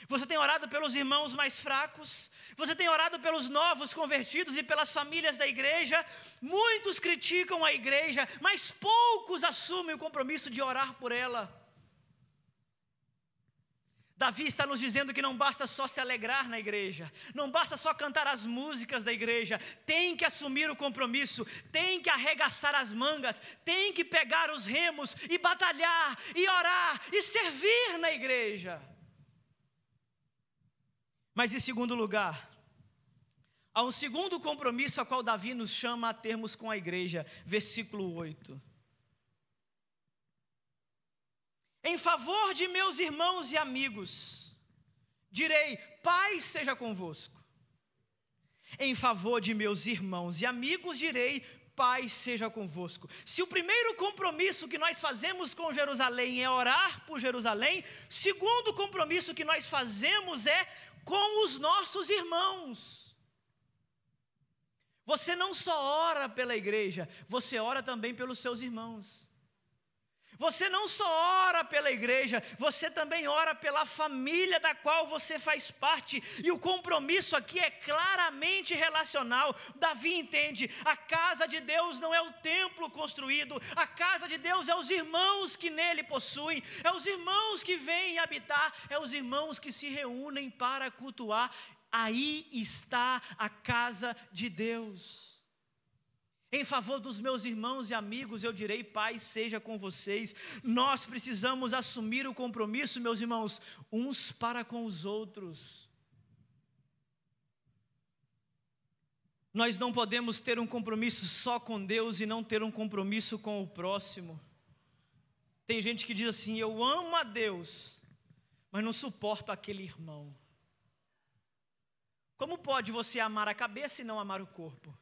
Você tem orado pelos irmãos mais fracos? Você tem orado pelos novos convertidos e pelas famílias da igreja? Muitos criticam a igreja, mas poucos assumem o compromisso de orar por ela. Davi está nos dizendo que não basta só se alegrar na igreja, não basta só cantar as músicas da igreja, tem que assumir o compromisso, tem que arregaçar as mangas, tem que pegar os remos e batalhar, e orar, e servir na igreja. Mas em segundo lugar, há um segundo compromisso a qual Davi nos chama a termos com a igreja, versículo 8. Em favor de meus irmãos e amigos, direi, paz seja convosco. Em favor de meus irmãos e amigos, direi, paz seja convosco. Se o primeiro compromisso que nós fazemos com Jerusalém é orar por Jerusalém, segundo compromisso que nós fazemos é com os nossos irmãos. Você não só ora pela igreja, você ora também pelos seus irmãos. Você não só ora pela igreja, você também ora pela família da qual você faz parte. E o compromisso aqui é claramente relacional. Davi entende, a casa de Deus não é o templo construído, a casa de Deus é os irmãos que nele possuem, é os irmãos que vêm habitar, é os irmãos que se reúnem para cultuar. Aí está a casa de Deus. Em favor dos meus irmãos e amigos, eu direi, paz seja com vocês. Nós precisamos assumir o compromisso, meus irmãos, uns para com os outros. Nós não podemos ter um compromisso só com Deus e não ter um compromisso com o próximo. Tem gente que diz assim, eu amo a Deus, mas não suporto aquele irmão. Como pode você amar a cabeça e não amar o corpo?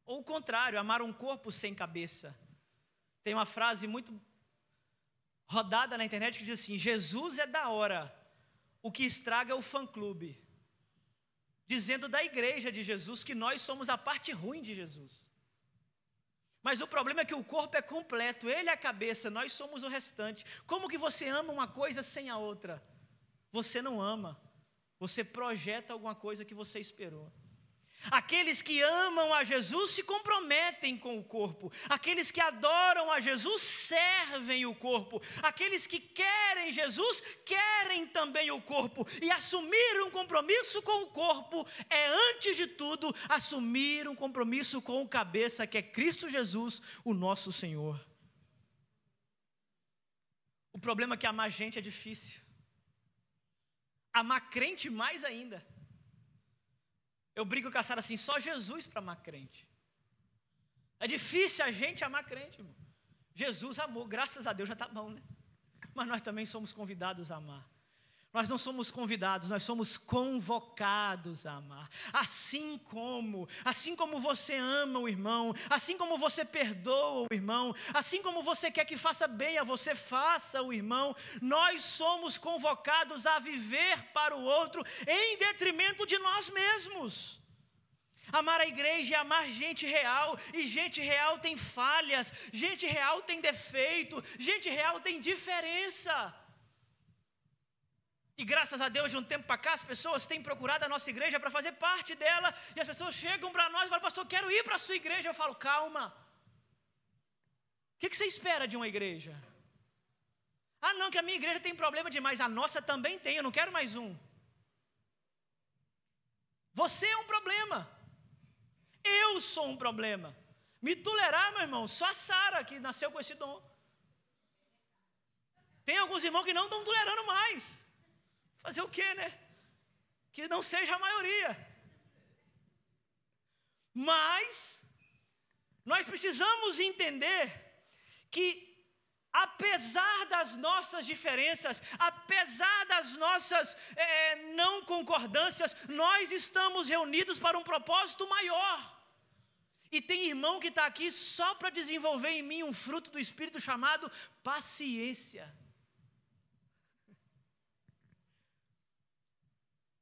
Ou o contrário, amar um corpo sem cabeça. Tem uma frase muito rodada na internet que diz assim, Jesus é da hora, o que estraga é o fã-clube. Dizendo da igreja de Jesus que nós somos a parte ruim de Jesus. Mas o problema é que o corpo é completo, ele é a cabeça, nós somos o restante. Como que você ama uma coisa sem a outra? Você não ama, você projeta alguma coisa que você esperou. Aqueles que amam a Jesus se comprometem com o corpo. Aqueles que adoram a Jesus servem o corpo. Aqueles que querem Jesus querem também o corpo. E assumir um compromisso com o corpo é, antes de tudo, assumir um compromisso com o cabeça, que é Cristo Jesus, o nosso Senhor. O problema é que amar gente é difícil. Amar crente mais ainda. Eu brinco com a Sara assim, só Jesus para amar crente. É difícil a gente amar crente, irmão. Jesus amou, graças a Deus já está bom, né? Mas nós também somos convidados a amar. Nós não somos convidados, nós somos convocados a amar. Assim como você ama o irmão, assim como você perdoa o irmão, assim como você quer que faça bem a você, faça o irmão, nós somos convocados a viver para o outro em detrimento de nós mesmos. Amar a igreja é amar gente real, e gente real tem falhas, gente real tem defeito, gente real tem diferença. E graças a Deus, de um tempo para cá, as pessoas têm procurado a nossa igreja para fazer parte dela, e as pessoas chegam para nós e falam, pastor, quero ir para a sua igreja. Eu falo, calma, o que você espera de uma igreja? Ah não, que a minha igreja tem problema demais, a nossa também tem, eu não quero mais um. Você é um problema, eu sou um problema. Me tolerar, meu irmão, só a Sara que nasceu com esse dom. Tem alguns irmãos que não estão tolerando mais. Fazer o quê, né? Que não seja a maioria. Mas nós precisamos entender que, apesar das nossas diferenças, apesar das nossas não concordâncias, nós estamos reunidos para um propósito maior. E tem irmão que está aqui só para desenvolver em mim um fruto do Espírito chamado paciência.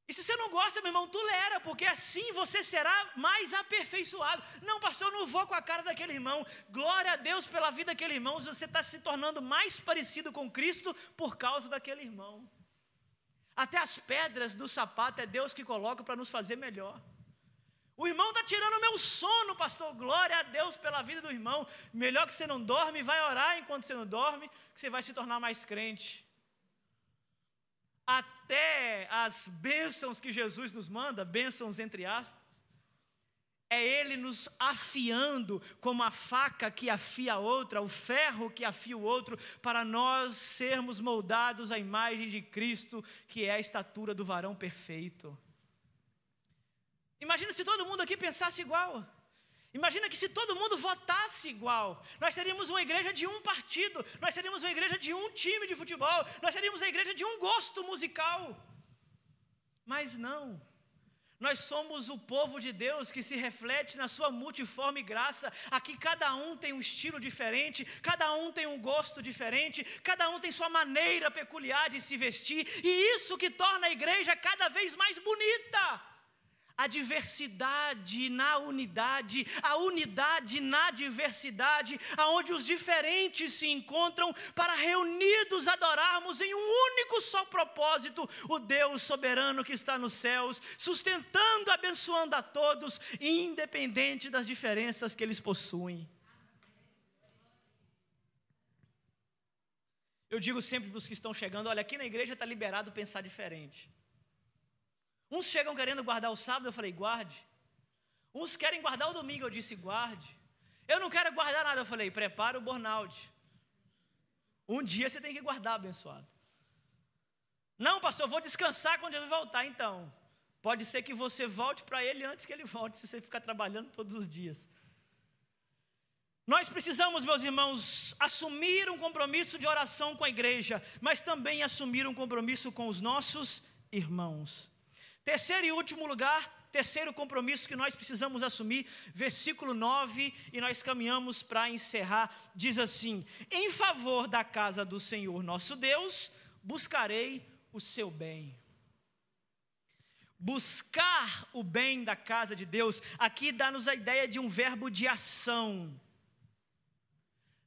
E se você não gosta, meu irmão, tolera, porque assim você será mais aperfeiçoado. Não, pastor, eu não vou com a cara daquele irmão. Glória a Deus pela vida daquele irmão. Você está se tornando mais parecido com Cristo por causa daquele irmão. Até as pedras do sapato é Deus que coloca para nos fazer melhor. O irmão está tirando o meu sono, pastor. Glória a Deus pela vida do irmão. Melhor que você não dorme, vai orar enquanto você não dorme, que você vai se tornar mais crente. Até as bênçãos que Jesus nos manda, bênçãos entre aspas, é Ele nos afiando como a faca que afia a outra, o ferro que afia o outro, para nós sermos moldados à imagem de Cristo, que é a estatura do varão perfeito. Imagina se todo mundo aqui pensasse igual. Imagina que se todo mundo votasse igual, nós seríamos uma igreja de um partido, nós seríamos uma igreja de um time de futebol, nós seríamos a igreja de um gosto musical. Mas não, nós somos o povo de Deus que se reflete na sua multiforme graça. Aqui cada um tem um estilo diferente, cada um tem um gosto diferente, cada um tem sua maneira peculiar de se vestir, e isso que torna a igreja cada vez mais bonita. A diversidade na unidade, a unidade na diversidade, aonde os diferentes se encontram para reunidos adorarmos em um único só propósito, o Deus soberano que está nos céus, sustentando, abençoando a todos, independente das diferenças que eles possuem. Eu digo sempre para os que estão chegando, olha, aqui na igreja está liberado pensar diferente. Uns chegam querendo guardar o sábado, eu falei, guarde. Uns querem guardar o domingo, eu disse, guarde. Eu não quero guardar nada, eu falei, prepara o burnout. Um dia você tem que guardar, abençoado. Não, pastor, eu vou descansar quando Jesus voltar. Então, pode ser que você volte para Ele antes que Ele volte, se você ficar trabalhando todos os dias. Nós precisamos, meus irmãos, assumir um compromisso de oração com a igreja, mas também assumir um compromisso com os nossos irmãos. Terceiro e último lugar, terceiro compromisso que nós precisamos assumir, versículo 9, e nós caminhamos para encerrar, diz assim: em favor da casa do Senhor nosso Deus, buscarei o seu bem. Buscar o bem da casa de Deus, aqui dá-nos a ideia de um verbo de ação.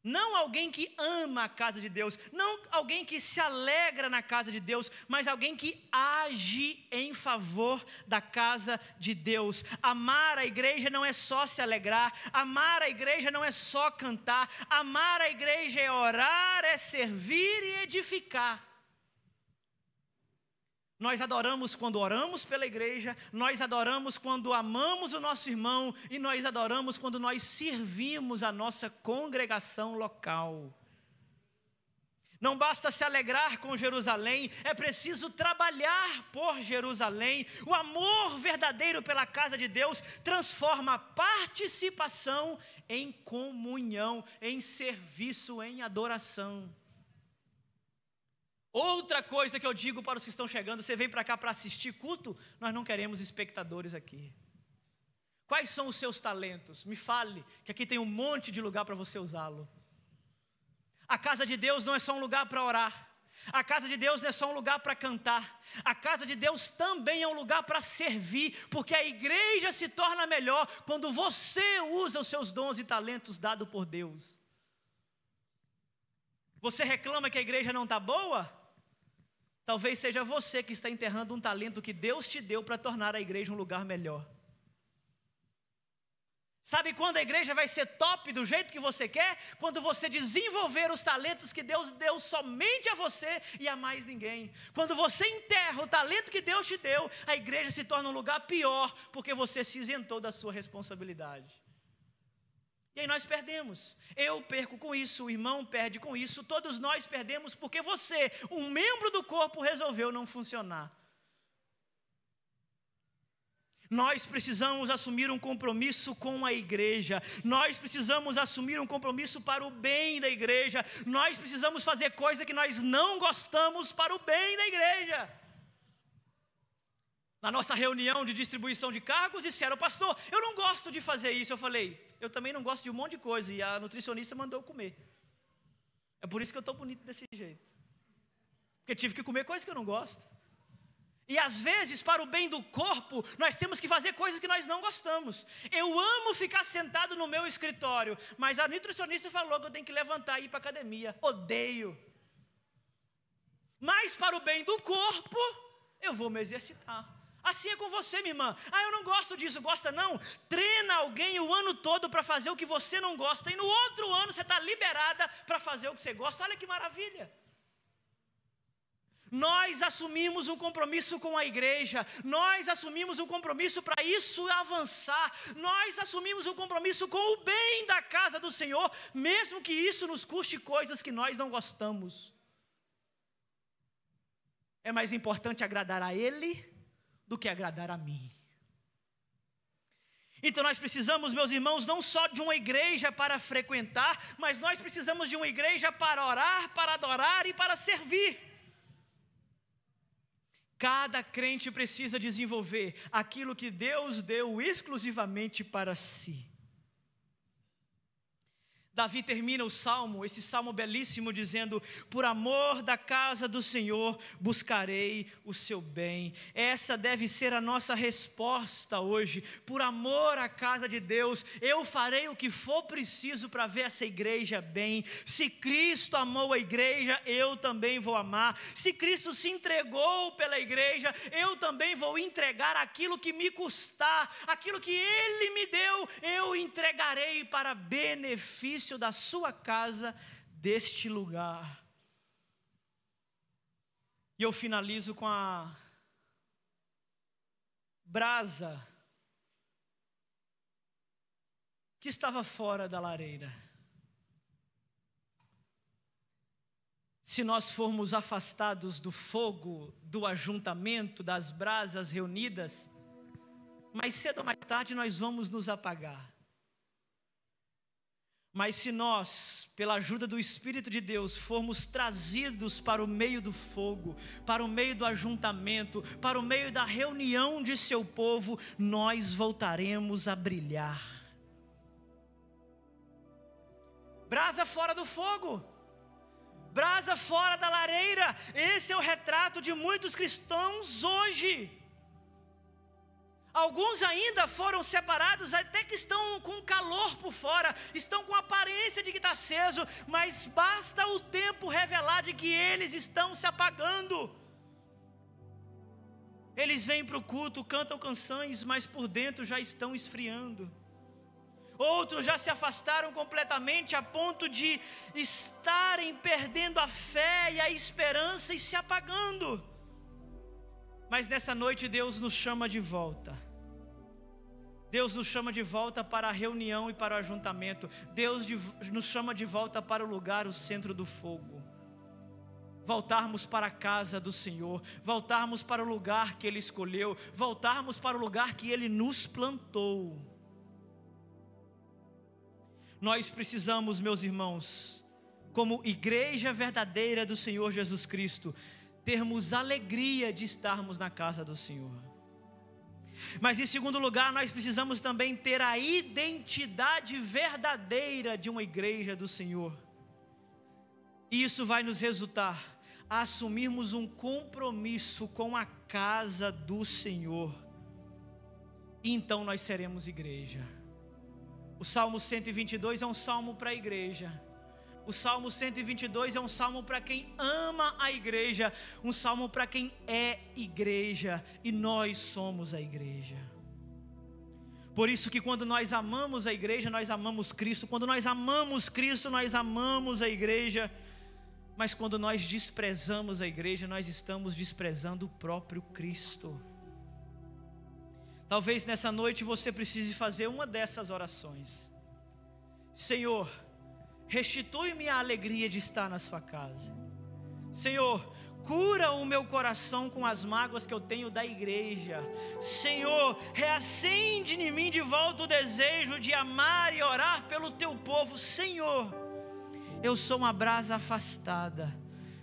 Não alguém que ama a casa de Deus, não alguém que se alegra na casa de Deus, mas alguém que age em favor da casa de Deus. Amar a igreja não é só se alegrar, amar a igreja não é só cantar, amar a igreja é orar, é servir e edificar. Nós adoramos quando oramos pela igreja, nós adoramos quando amamos o nosso irmão e nós adoramos quando nós servimos a nossa congregação local. Não basta se alegrar com Jerusalém, é preciso trabalhar por Jerusalém. O amor verdadeiro pela casa de Deus transforma a participação em comunhão, em serviço, em adoração. Outra coisa que eu digo para os que estão chegando: você vem para cá para assistir culto? Nós não queremos espectadores aqui. Quais são os seus talentos? Me fale, que aqui tem um monte de lugar para você usá-lo. A casa de Deus não é só um lugar para orar. A casa de Deus não é só um lugar para cantar. A casa de Deus também é um lugar para servir, porque a igreja se torna melhor quando você usa os seus dons e talentos dados por Deus. Você reclama que a igreja não está boa? Talvez seja você que está enterrando um talento que Deus te deu para tornar a igreja um lugar melhor. Sabe quando a igreja vai ser top do jeito que você quer? Quando você desenvolver os talentos que Deus deu somente a você e a mais ninguém. Quando você enterra o talento que Deus te deu, a igreja se torna um lugar pior, porque você se isentou da sua responsabilidade. E aí nós perdemos. Eu perco com isso, o irmão perde com isso, todos nós perdemos porque você, um membro do corpo, resolveu não funcionar. Nós precisamos assumir um compromisso com a igreja. Nós precisamos assumir um compromisso para o bem da igreja. Nós precisamos fazer coisa que nós não gostamos para o bem da igreja. Na nossa reunião de distribuição de cargos, disseram: pastor, eu não gosto de fazer isso. Eu falei: eu também não gosto de um monte de coisa, e a nutricionista mandou eu comer. É por isso que eu estou bonito desse jeito, porque tive que comer coisas que eu não gosto. E às vezes, para o bem do corpo, nós temos que fazer coisas que nós não gostamos. Eu amo ficar sentado no meu escritório, mas a nutricionista falou que eu tenho que levantar e ir para a academia. Odeio. Mas para o bem do corpo, eu vou me exercitar. Assim é com você, minha irmã. Eu não gosto disso. Gosta não? Treina alguém o ano todo para fazer o que você não gosta, e no outro ano você está liberada para fazer o que você gosta. Olha que maravilha. Nós assumimos um compromisso com a igreja, nós assumimos um compromisso para isso avançar, nós assumimos um compromisso com o bem da casa do Senhor, mesmo que isso nos custe coisas que nós não gostamos. É mais importante agradar a Ele do que agradar a mim. Então nós precisamos, meus irmãos, não só de uma igreja para frequentar, mas nós precisamos de uma igreja para orar, para adorar e para servir. Cada crente precisa desenvolver aquilo que Deus deu exclusivamente para si. Davi termina o salmo, esse salmo belíssimo, dizendo: por amor da casa do Senhor buscarei o seu bem. Essa deve ser a nossa resposta hoje. Por amor à casa de Deus, eu farei o que for preciso para ver essa igreja bem. Se Cristo amou a igreja, eu também vou amar. Se Cristo se entregou pela igreja, eu também vou entregar aquilo que me custar, aquilo que Ele me deu, eu entregarei para benefício da sua casa, deste lugar. E eu finalizo com a brasa que estava fora da lareira. Se nós formos afastados do fogo, do ajuntamento, das brasas reunidas, mais cedo ou mais tarde nós vamos nos apagar. Mas se nós, pela ajuda do Espírito de Deus, formos trazidos para o meio do fogo, para o meio do ajuntamento, para o meio da reunião de seu povo, nós voltaremos a brilhar. Brasa fora do fogo, brasa fora da lareira. Esse é o retrato de muitos cristãos hoje. Alguns ainda foram separados, até que estão com calor por fora, estão com aparência de que está aceso, mas basta o tempo revelar de que eles estão se apagando. Eles vêm para o culto, cantam canções, mas por dentro já estão esfriando. Outros já se afastaram completamente a ponto de estarem perdendo a fé e a esperança e se apagando. Mas nessa noite Deus nos chama de volta. Deus nos chama de volta para a reunião e para o ajuntamento. Deus nos chama de volta para o lugar, o centro do fogo. Voltarmos para a casa do Senhor, voltarmos para o lugar que Ele escolheu, voltarmos para o lugar que Ele nos plantou. Nós precisamos, meus irmãos, como igreja verdadeira do Senhor Jesus Cristo, termos alegria de estarmos na casa do Senhor. Mas em segundo lugar, nós precisamos também ter a identidade verdadeira de uma igreja do Senhor. E isso vai nos resultar a assumirmos um compromisso com a casa do Senhor. E então nós seremos igreja. O Salmo 122 é um salmo para a igreja. O Salmo 122 é um salmo para quem ama a igreja, um salmo para quem é igreja, e nós somos a igreja. Por isso que quando nós amamos a igreja, nós amamos Cristo. Quando nós amamos Cristo, nós amamos a igreja. Mas quando nós desprezamos a igreja, nós estamos desprezando o próprio Cristo. Talvez nessa noite você precise fazer uma dessas orações. Senhor, restitui-me a alegria de estar na sua casa. Senhor, cura o meu coração com as mágoas que eu tenho da igreja. Senhor, reacende em mim de volta o desejo de amar e orar pelo teu povo. Senhor, eu sou uma brasa afastada,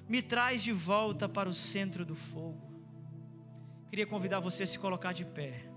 me traz de volta para o centro do fogo. Queria convidar você a se colocar de pé.